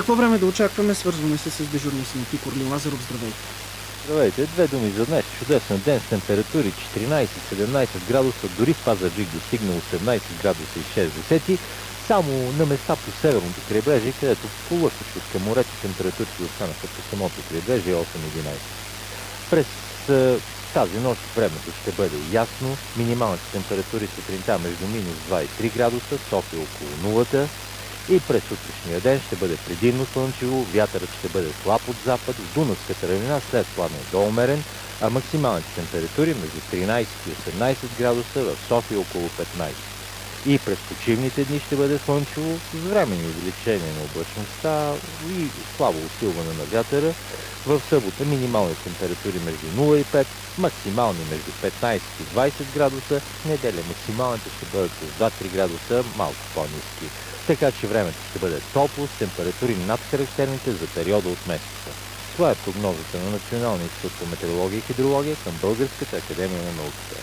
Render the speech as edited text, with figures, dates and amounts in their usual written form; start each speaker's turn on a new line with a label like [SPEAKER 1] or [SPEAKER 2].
[SPEAKER 1] Какво време да очакваме? Свързваме се с дежурния синоптик Орлин Лазаров. Здравейте.
[SPEAKER 2] Здравейте, две думи за днес. Чудесен ден с температури 14-17 градуса, дори в Пазарджик достигна 18 градуса и 6 десети. Само на места по северното крайбрежие, където полъхващи от към морето, температурите останаха по самото крайбрежие 8-11. През тази нощ времето ще бъде ясно. Минималните температури сутринта между минус 2 и 3 градуса, София около нулата. И през утрешния ден ще бъде предимно слънчево, вятърът ще бъде слаб от запад, в Дунавската равнина след слабно до умерен, а максималните температури между 13 и 18 градуса, в София около 15. И през почивните дни ще бъде слънчево, с временни увеличение на облачността и слабо усилване на вятъра. В събота минимални температури между 0 и 5, максимални между 15 и 20 градуса, в неделя максималните ще бъдат с 2-3 градуса малко по-ниски. Така че времето ще бъде топло, с температури над характерните за периода от месеца. Това е прогнозата на Националния институт по метеорология и хидрология към Българската академия на науките.